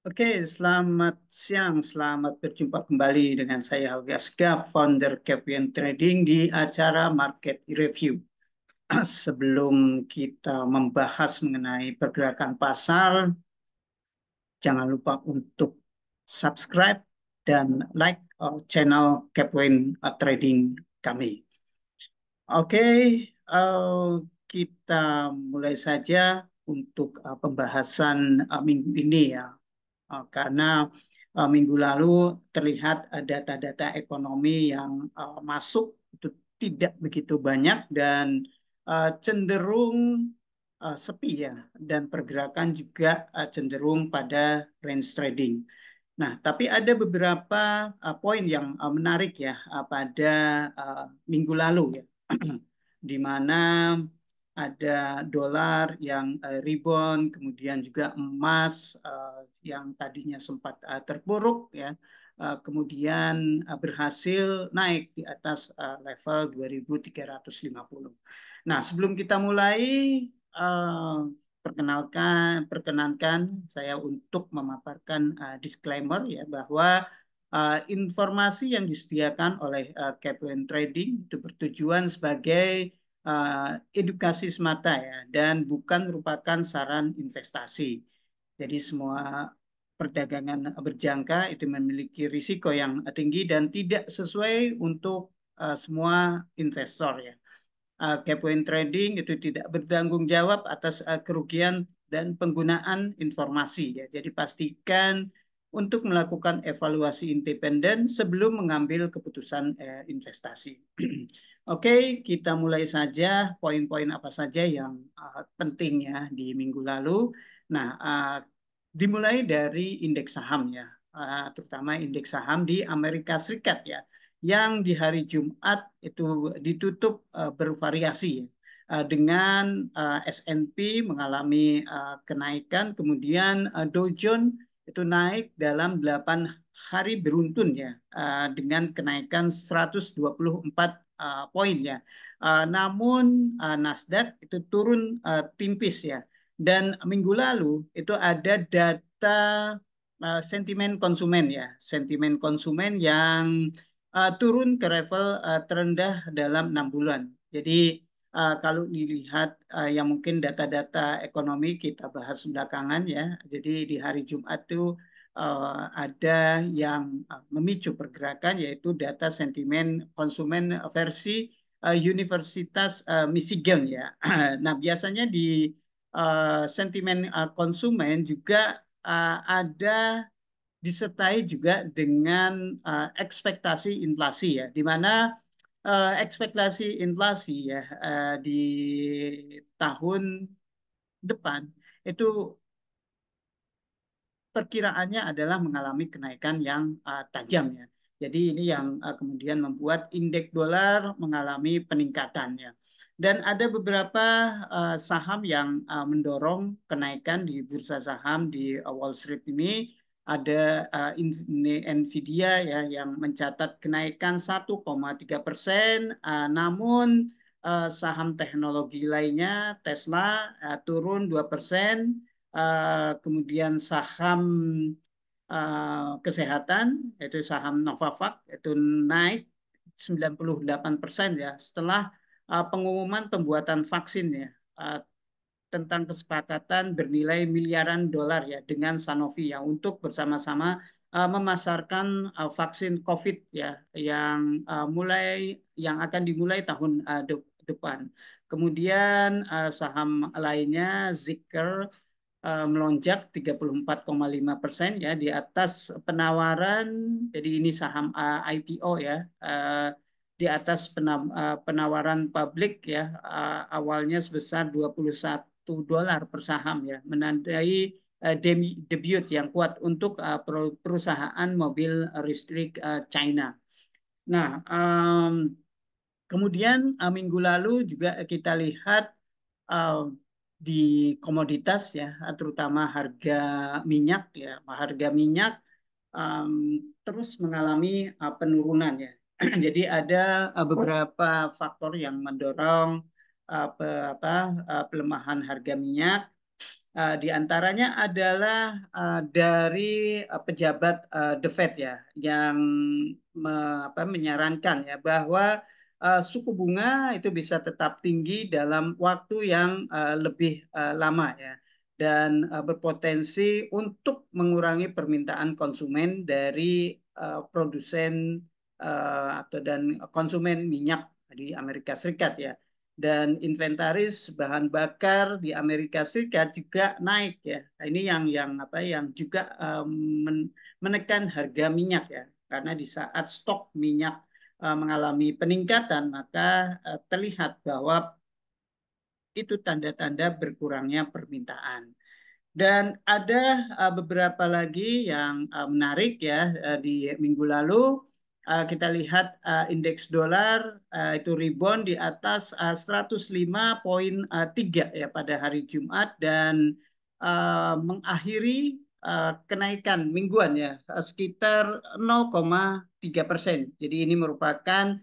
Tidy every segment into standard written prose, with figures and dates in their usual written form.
Oke, selamat siang. Selamat berjumpa kembali dengan saya Alwi Asgaf, founder Captain Trading di acara Market Review. Sebelum kita membahas mengenai pergerakan pasar, jangan lupa untuk subscribe dan like channel Captain Trading kami. Oke, kita mulai saja untuk pembahasan minggu ini ya. Karena minggu lalu terlihat data-data ekonomi yang masuk itu tidak begitu banyak dan cenderung sepi ya, dan pergerakan juga cenderung pada range trading. Nah, tapi ada beberapa poin yang menarik ya pada minggu lalu ya, di mana ada dolar yang rebound, kemudian juga emas yang tadinya sempat terpuruk ya, kemudian berhasil naik di atas level 2350. Nah, sebelum kita mulai, perkenankan saya untuk memaparkan disclaimer ya, bahwa informasi yang disediakan oleh Captain Trading itu bertujuan sebagai edukasi semata ya, dan bukan merupakan saran investasi. Jadi semua perdagangan berjangka itu memiliki risiko yang tinggi dan tidak sesuai untuk semua investor ya. Captain Trading itu tidak bertanggung jawab atas kerugian dan penggunaan informasi ya. Jadi pastikan untuk melakukan evaluasi independen sebelum mengambil keputusan investasi. Oke, kita mulai saja poin-poin apa saja yang penting ya di minggu lalu. Nah, dimulai dari indeks saham ya, terutama indeks saham di Amerika Serikat ya, yang di hari Jumat itu ditutup bervariasi ya. Dengan S&P mengalami kenaikan, kemudian Dow Jones itu naik dalam 8 hari beruntun ya, dengan kenaikan 124 poin ya. Namun Nasdaq itu turun tipis ya. Dan minggu lalu itu ada data sentimen konsumen ya, sentimen konsumen yang turun ke level terendah dalam 6 bulan. Jadi kalau dilihat yang mungkin data-data ekonomi kita bahas belakangan ya. Jadi di hari Jumat itu ada yang memicu pergerakan, yaitu data sentimen konsumen versi Universitas Michigan ya. Nah, biasanya di sentimen konsumen juga ada disertai juga dengan ekspektasi inflasi ya, di mana ekspektasi inflasi ya di tahun depan itu perkiraannya adalah mengalami kenaikan yang tajam ya. Jadi ini yang kemudian membuat indeks dolar mengalami peningkatannya. Dan ada beberapa saham yang mendorong kenaikan di bursa saham di Wall Street ini. Ada Nvidia ya yang mencatat kenaikan 1,3%, namun saham teknologi lainnya Tesla turun 2%. Kemudian saham kesehatan, yaitu saham Novavax, itu naik 98% ya, setelah pengumuman pembuatan vaksin ya, tentang kesepakatan bernilai miliaran dolar ya dengan Sanofi ya, untuk bersama-sama memasarkan vaksin COVID ya, yang yang akan dimulai tahun depan. Kemudian saham lainnya Zikr melonjak 34,5% ya, di atas penawaran. Jadi ini saham IPO ya, di atas penawaran publik ya, awalnya sebesar $21 per saham ya, menandai debut yang kuat untuk perusahaan mobil listrik China. Nah, kemudian minggu lalu juga kita lihat uh, di komoditas ya, terutama harga minyak ya, harga minyak um, terus mengalami penurunan ya. Jadi ada beberapa faktor yang mendorong pelemahan harga minyak. Di antaranya adalah dari pejabat The Fed ya, yang menyarankan ya bahwa suku bunga itu bisa tetap tinggi dalam waktu yang lebih lama ya, dan berpotensi untuk mengurangi permintaan konsumen dari produsen atau dan konsumen minyak di Amerika Serikat ya, dan inventaris bahan bakar di Amerika Serikat juga naik ya. Nah, ini yang juga menekan harga minyak ya. Karena di saat stok minyak mengalami peningkatan, maka terlihat bahwa itu tanda-tanda berkurangnya permintaan. Dan ada beberapa lagi yang menarik ya, di minggu lalu kita lihat indeks dolar itu rebound di atas 105,3 ya pada hari Jumat, dan mengakhiri kenaikan mingguan ya sekitar 0,3%. Jadi ini merupakan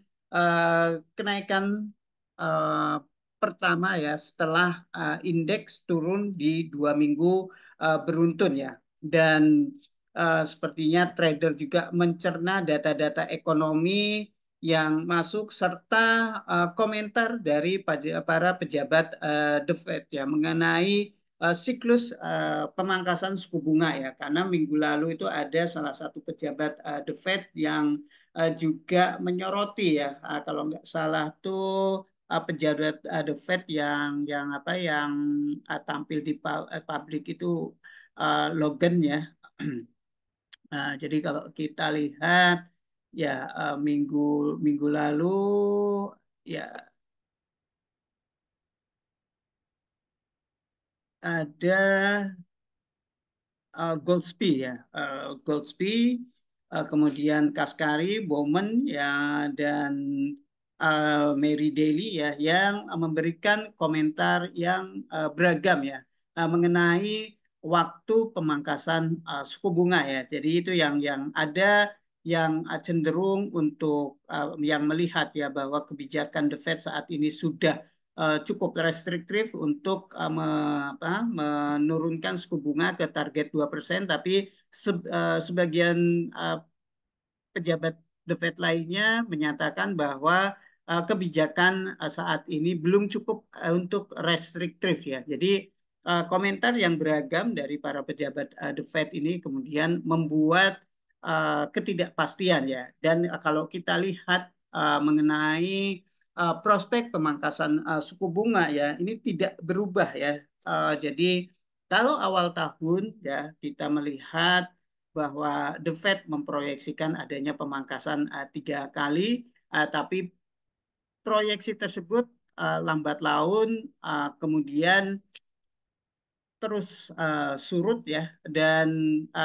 kenaikan uh, pertama ya setelah indeks turun di 2 minggu beruntun ya. Dan sepertinya trader juga mencerna data-data ekonomi yang masuk serta komentar dari para pejabat The Fed ya mengenai siklus pemangkasan suku bunga ya, karena minggu lalu itu ada salah satu pejabat The Fed yang juga menyoroti ya, kalau nggak salah tuh pejabat The Fed yang tampil di publik itu Logan ya. Jadi kalau kita lihat ya minggu minggu lalu ya ada Goldsby ya, Goldsby, kemudian Kaskari, Bowman ya, dan Mary Daly ya, yang memberikan komentar yang beragam ya mengenai waktu pemangkasan suku bunga ya. Jadi itu yang ada yang cenderung untuk yang melihat ya bahwa kebijakan The Fed saat ini sudah cukup restriktif untuk menurunkan suku bunga ke target 2%, tapi sebagian pejabat The Fed lainnya menyatakan bahwa kebijakan saat ini belum cukup untuk restriktif ya. Jadi komentar yang beragam dari para pejabat The Fed ini kemudian membuat ketidakpastian ya. Dan kalau kita lihat mengenai prospek pemangkasan suku bunga ya, ini tidak berubah ya. Jadi kalau awal tahun ya kita melihat bahwa The Fed memproyeksikan adanya pemangkasan 3 kali, tapi proyeksi tersebut lambat laun kemudian terus surut ya, dan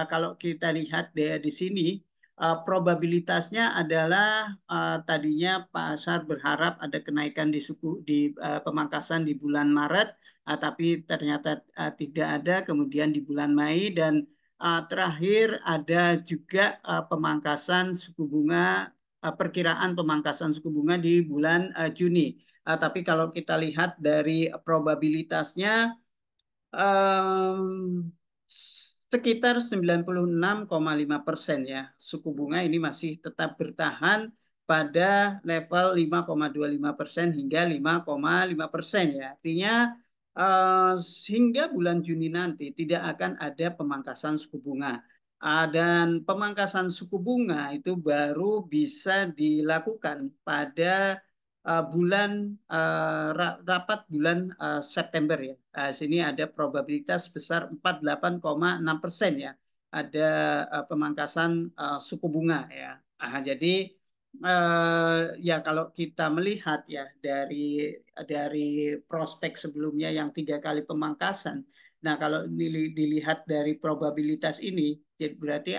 kalau kita lihat di sini probabilitasnya adalah tadinya pasar berharap ada kenaikan di suku di pemangkasan di bulan Maret, tapi ternyata tidak ada, kemudian di bulan Mei, dan terakhir ada juga pemangkasan suku bunga, perkiraan pemangkasan suku bunga di bulan Juni. Tapi kalau kita lihat dari probabilitasnya um, sekitar 96,5% ya. Suku bunga ini masih tetap bertahan pada level 5,25% hingga 5,5% ya. Artinya hingga bulan Juni nanti tidak akan ada pemangkasan suku bunga. Dan pemangkasan suku bunga itu baru bisa dilakukan pada bulan rapat bulan September ya. Sini ada probabilitas sebesar 48,6% ya. Ada pemangkasan suku bunga ya. Jadi ya kalau kita melihat ya dari prospek sebelumnya yang 3 kali pemangkasan. Nah kalau dilihat dari probabilitas ini, berarti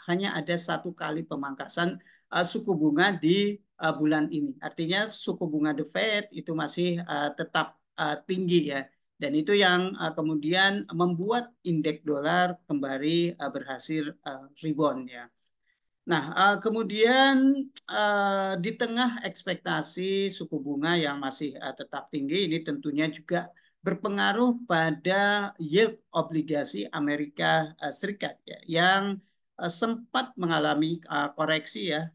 hanya ada 1 kali pemangkasan suku bunga di bulan ini. Artinya suku bunga The Fed itu masih tetap tinggi ya. Dan itu yang kemudian membuat indeks dolar kembali berhasil rebound ya. Nah, kemudian di tengah ekspektasi suku bunga yang masih tetap tinggi, ini tentunya juga berpengaruh pada yield obligasi Amerika Serikat ya, yang sempat mengalami koreksi ya,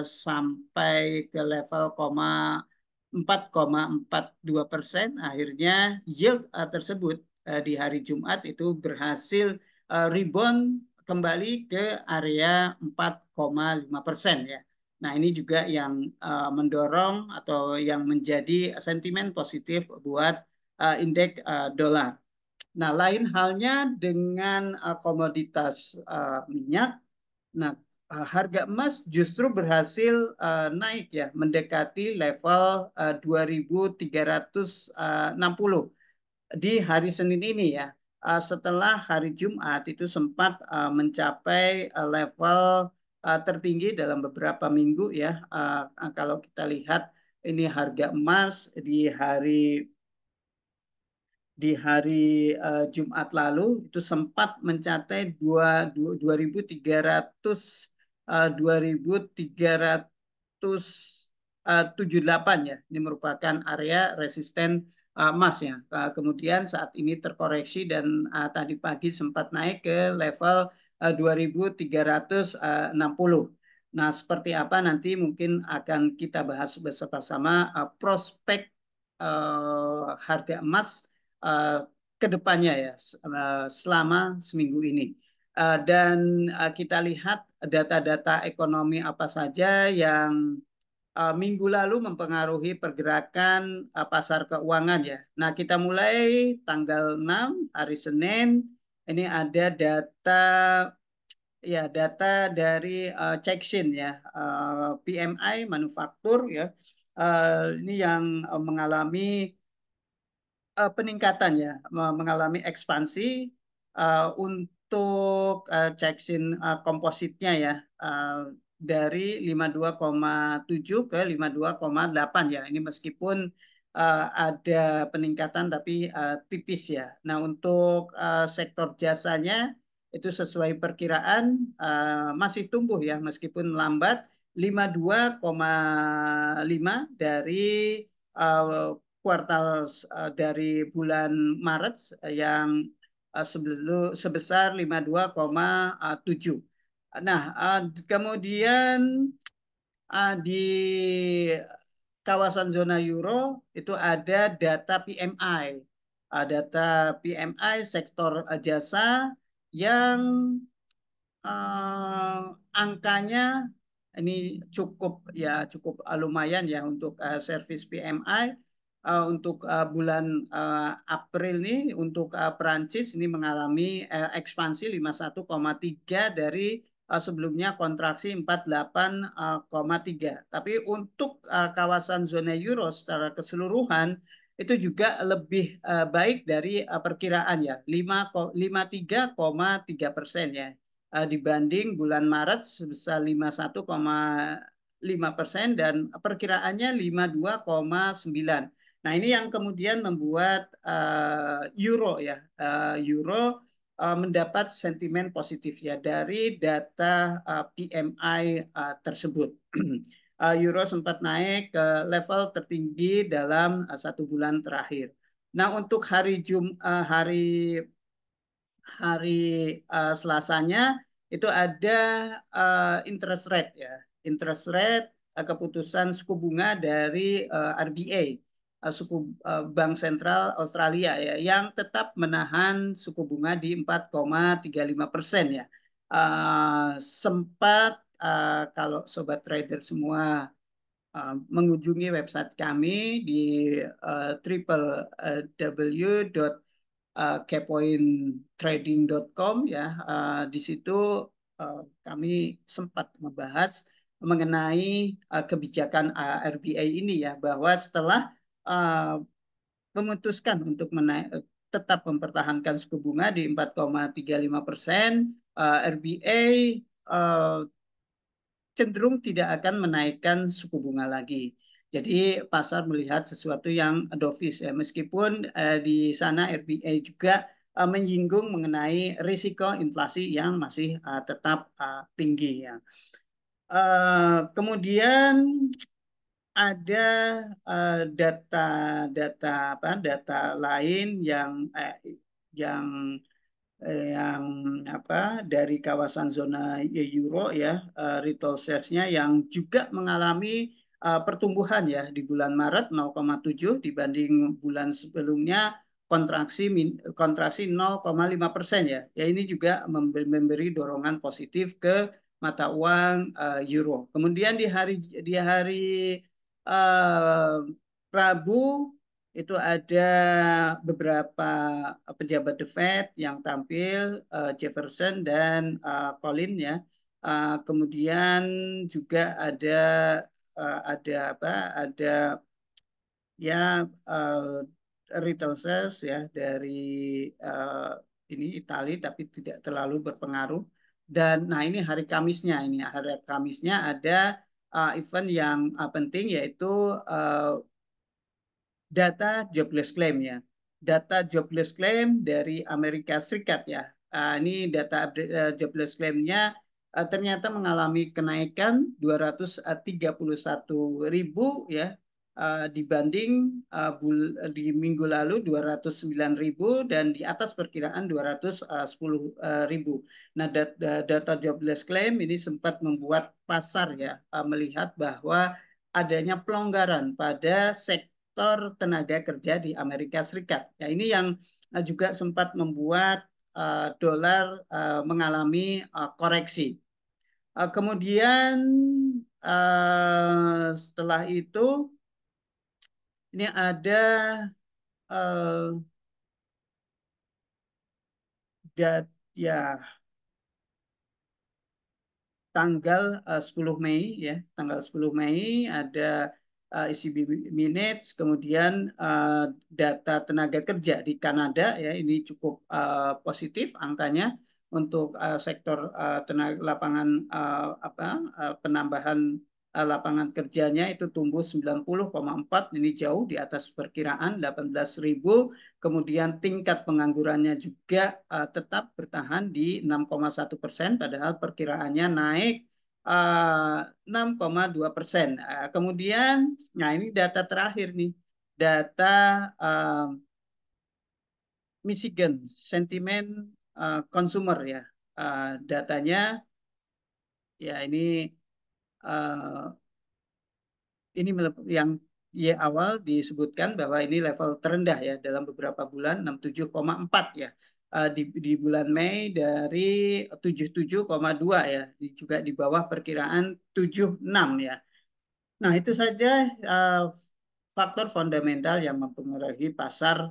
sampai ke level 4,42%. Akhirnya yield tersebut di hari Jumat itu berhasil rebound kembali ke area 4,5% ya. Nah, ini juga yang mendorong atau yang menjadi sentimen positif buat indeks dolar. Nah, lain halnya dengan komoditas minyak. Nah, harga emas justru berhasil naik ya, mendekati level 2.360 di hari Senin ini ya. Setelah hari Jumat itu sempat mencapai level tertinggi dalam beberapa minggu ya. Kalau kita lihat ini harga emas di hari Jumat lalu itu sempat mencapai 2.300 2.378 ya. Ini merupakan area resisten emas ya. Kemudian saat ini terkoreksi dan tadi pagi sempat naik ke level 2.360. Nah, seperti apa nanti mungkin akan kita bahas bersama-sama prospek harga emas uh, ke depannya ya, selama seminggu ini. Dan kita lihat data-data ekonomi apa saja yang minggu lalu mempengaruhi pergerakan pasar keuangan ya. Nah, kita mulai tanggal 6 hari Senin. Ini ada data dari Caixin ya, PMI manufaktur ya. Ini yang mengalami peningkatan ya, mengalami ekspansi untuk Caixin kompositnya ya, dari 52,7 ke 52,8 ya. Ini meskipun ada peningkatan tapi tipis ya. Nah, untuk sektor jasanya itu sesuai perkiraan masih tumbuh ya, meskipun lambat 52,5 dari kuartal dari bulan Maret yang sebesar 52,7. Nah, kemudian di kawasan zona euro itu ada data PMI. Data PMI sektor jasa yang angkanya ini cukup lumayan ya untuk service PMI. Untuk bulan April ini untuk Perancis ini mengalami ekspansi 51,3 dari sebelumnya kontraksi 48,3. Tapi untuk kawasan zona euro secara keseluruhan itu juga lebih baik dari perkiraan ya, 53,3% ya, dibanding bulan Maret sebesar 51,5% dan perkiraannya 52,9. Nah, ini yang kemudian membuat euro ya, euro mendapat sentimen positif ya dari data PMI tersebut. Euro sempat naik ke level tertinggi dalam satu bulan terakhir. Nah, untuk hari Selasanya itu ada interest rate ya. Interest rate keputusan suku bunga dari RBA, Bank Sentral Australia ya, yang tetap menahan suku bunga di 4,35% ya. Sempat kalau sobat trader semua mengunjungi website kami di www.kpointrading.com ya. Di situ kami sempat membahas mengenai kebijakan RBA ini ya, bahwa setelah memutuskan untuk tetap mempertahankan suku bunga di 4,35%, RBA cenderung tidak akan menaikkan suku bunga lagi. Jadi pasar melihat sesuatu yang dovish ya, meskipun di sana RBA juga menyinggung mengenai risiko inflasi yang masih tetap tinggi ya. Kemudian ada data data lain yang yang dari kawasan zona euro ya, retail sales-nya yang juga mengalami pertumbuhan ya di bulan Maret 0,7 dibanding bulan sebelumnya, kontraksi 0,5% ya. Ya ini juga memberi dorongan positif ke mata uang euro. Kemudian di hari uh, Rabu itu ada beberapa pejabat The Fed yang tampil, Jefferson dan Collins ya. Kemudian juga ada ada ya retail sales ya dari uh, ini Italia tapi tidak terlalu berpengaruh. Dan nah ini hari Kamisnya ada event yang penting, yaitu uh, data jobless claim ya. Data jobless claim dari Amerika Serikat ya. Ini data jobless claim-nya ternyata mengalami kenaikan 231.000 ya, dibanding di minggu lalu 209.000 dan di atas perkiraan 210.000. Nah, data jobless claim ini sempat membuat pasar ya melihat bahwa adanya pelonggaran pada sektor tenaga kerja di Amerika Serikat. Ya, ini yang juga sempat membuat dolar mengalami koreksi. Kemudian setelah itu ini ada uh, ya tanggal 10 Mei ya, tanggal 10 Mei ada ECB minutes, kemudian data tenaga kerja di Kanada ya, ini cukup positif angkanya untuk sektor tenaga lapangan penambahan lapangan kerjanya itu tumbuh 90,4, ini jauh di atas perkiraan 18.000. Kemudian tingkat penganggurannya juga tetap bertahan di 6,1%, padahal perkiraannya naik 6,2%. Kemudian, nah ini data terakhir nih, data uh, Michigan sentimen consumer ya. Datanya ya uh, ini yang awal disebutkan bahwa ini level terendah ya dalam beberapa bulan, 67,4 ya. Di bulan Mei dari 77,2 ya, juga di bawah perkiraan 76 ya. Nah, itu saja faktor fundamental yang mempengaruhi pasar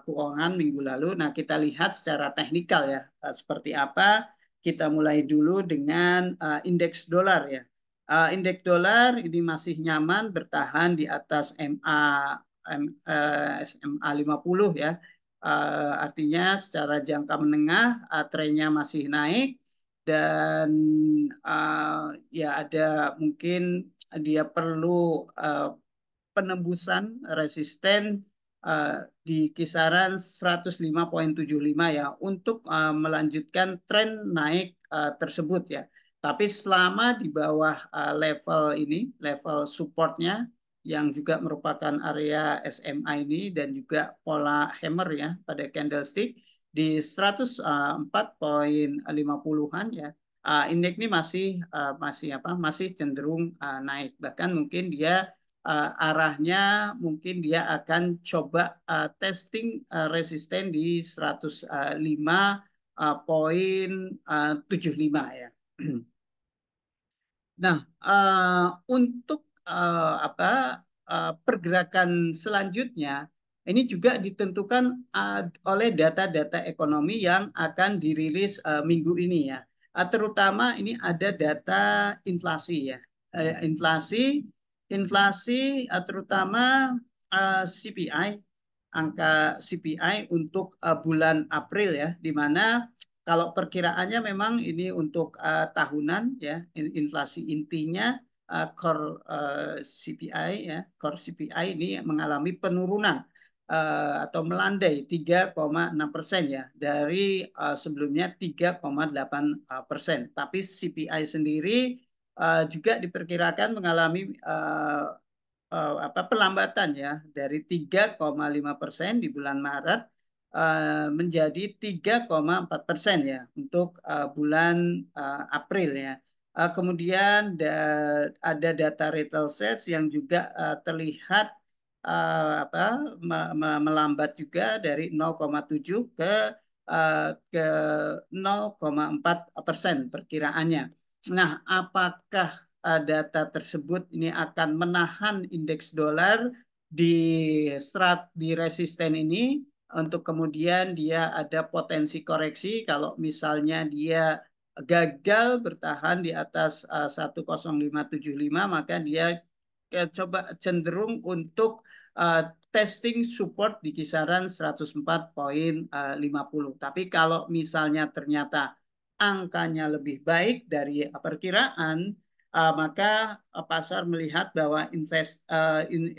keuangan minggu lalu. Nah, kita lihat secara teknikal ya, seperti apa. Kita mulai dulu dengan indeks dolar ya. Indeks dolar ini masih nyaman bertahan di atas SMA 50 ya. Artinya secara jangka menengah trennya masih naik, dan ya ada mungkin dia perlu penembusan resisten di kisaran 105,75 ya untuk melanjutkan tren naik tersebut ya. Tapi selama di bawah level ini, level supportnya yang juga merupakan area SMA ini dan juga pola hammer ya pada candlestick di 104,50-an ya. Indeks ini masih cenderung naik, bahkan mungkin dia arahnya mungkin dia akan coba testing resisten di 105,75 ya. Nah, untuk pergerakan selanjutnya ini juga ditentukan oleh data-data ekonomi yang akan dirilis minggu ini ya. Terutama ini ada data inflasi ya. Inflasi terutama CPI, angka CPI untuk bulan April ya, di mana kalau perkiraannya memang ini untuk tahunan ya, inflasi intinya core CPI ya, core CPI ini mengalami penurunan atau melandai 3,6% ya, dari sebelumnya 3,8%. Tapi CPI sendiri juga diperkirakan mengalami pelambatan ya dari 3,5% di bulan Maret menjadi 3,4% ya untuk bulan April ya. Kemudian ada data retail sales yang juga terlihat melambat juga dari 0,7 ke 0,4% perkiraannya. Nah, apakah data tersebut ini akan menahan indeks dolar di resisten ini untuk kemudian dia ada potensi koreksi kalau misalnya dia gagal bertahan di atas 10575 maka dia coba cenderung untuk testing support di kisaran 104,50. Tapi kalau misalnya ternyata angkanya lebih baik dari perkiraan, maka pasar melihat bahwa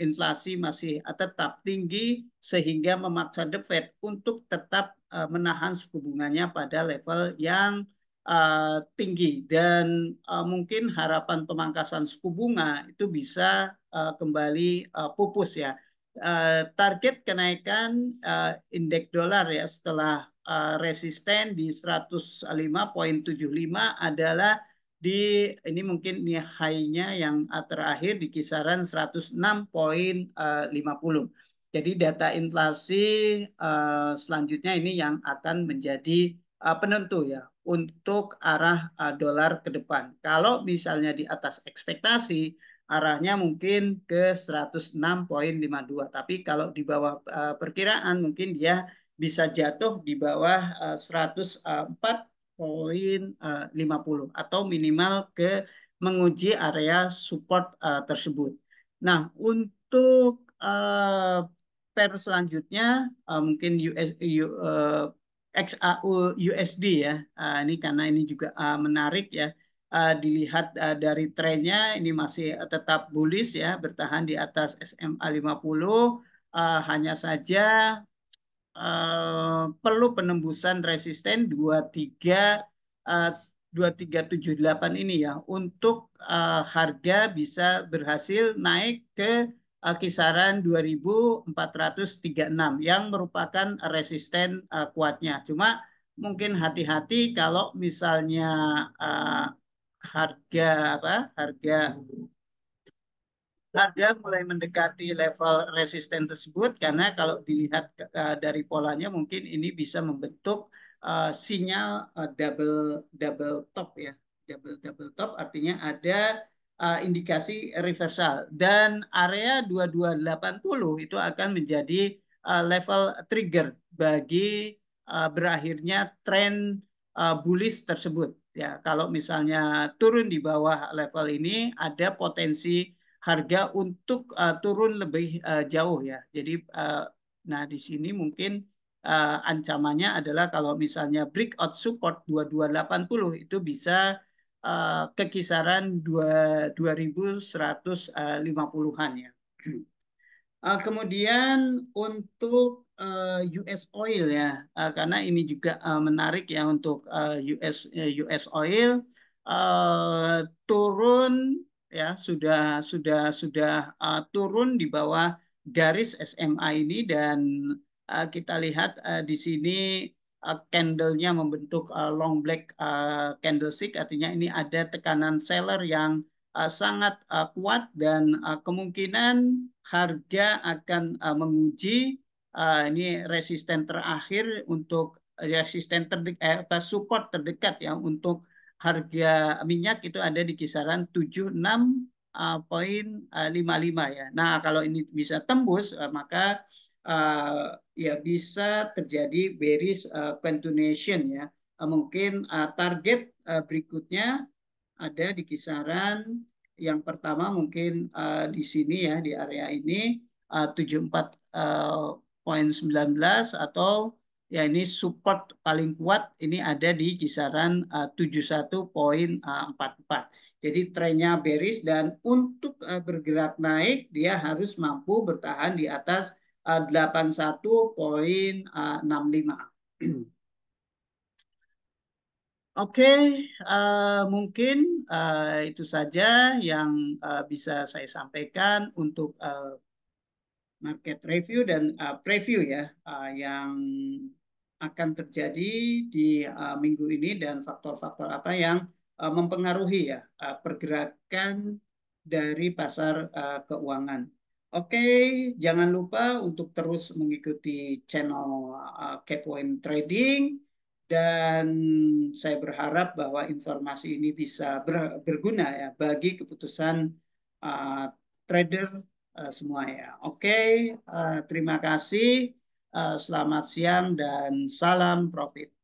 inflasi masih tetap tinggi sehingga memaksa The Fed untuk tetap menahan suku bunganya pada level yang tinggi dan mungkin harapan pemangkasan suku bunga itu bisa kembali pupus ya. Target kenaikan indeks dolar ya setelah resisten di 105,75 adalah di ini mungkin ini high-nya yang terakhir di kisaran 106,50. Jadi data inflasi selanjutnya ini yang akan menjadi penentu ya untuk arah dolar ke depan. Kalau misalnya di atas ekspektasi, arahnya mungkin ke 106,52. Tapi kalau di bawah perkiraan, mungkin dia bisa jatuh di bawah 104,50 atau minimal ke menguji area support tersebut. Nah, untuk pair selanjutnya mungkin XAU USD ya. Ini karena ini juga menarik ya. Dilihat dari trennya ini masih tetap bullish ya, bertahan di atas SMA 50. Hanya saja perlu penembusan resisten 2378 ini ya untuk harga bisa berhasil naik ke kisaran 2436 yang merupakan resisten kuatnya. Cuma mungkin hati-hati kalau misalnya uh, harga harga mulai mendekati level resisten tersebut karena kalau dilihat dari polanya mungkin ini bisa membentuk sinyal double top ya. Double top artinya ada indikasi reversal dan area 2280 itu akan menjadi level trigger bagi berakhirnya tren bullish tersebut. Ya, kalau misalnya turun di bawah level ini ada potensi harga untuk turun lebih jauh ya. Jadi nah di sini mungkin ancamannya adalah kalau misalnya breakout support 2280 itu bisa ke kisaran 2150-an ya. Kemudian untuk US oil ya, karena ini juga menarik ya untuk US oil turun ya sudah turun di bawah garis SMA ini dan kita lihat di sini candlenya membentuk long black candlestick artinya ini ada tekanan seller yang sangat kuat dan kemungkinan harga akan menguji ini resisten terakhir untuk resisten support terdekat ya untuk harga minyak itu ada di kisaran 76,55 ya. Nah, kalau ini bisa tembus maka ya bisa terjadi bearish continuation ya. Mungkin target berikutnya ada di kisaran yang pertama mungkin di sini ya di area ini 74,19 atau ya ini support paling kuat ini ada di kisaran 71,44. Jadi trennya bearish dan untuk bergerak naik dia harus mampu bertahan di atas 81,65. Oke, mungkin itu saja yang bisa saya sampaikan untuk market review dan preview ya yang akan terjadi di minggu ini dan faktor-faktor apa yang mempengaruhi ya pergerakan dari pasar keuangan. Oke, jangan lupa untuk terus mengikuti channel Capepoint Trading dan saya berharap bahwa informasi ini bisa berguna ya bagi keputusan uh, trader semua ya. Oke, terima kasih. Selamat siang dan salam profit.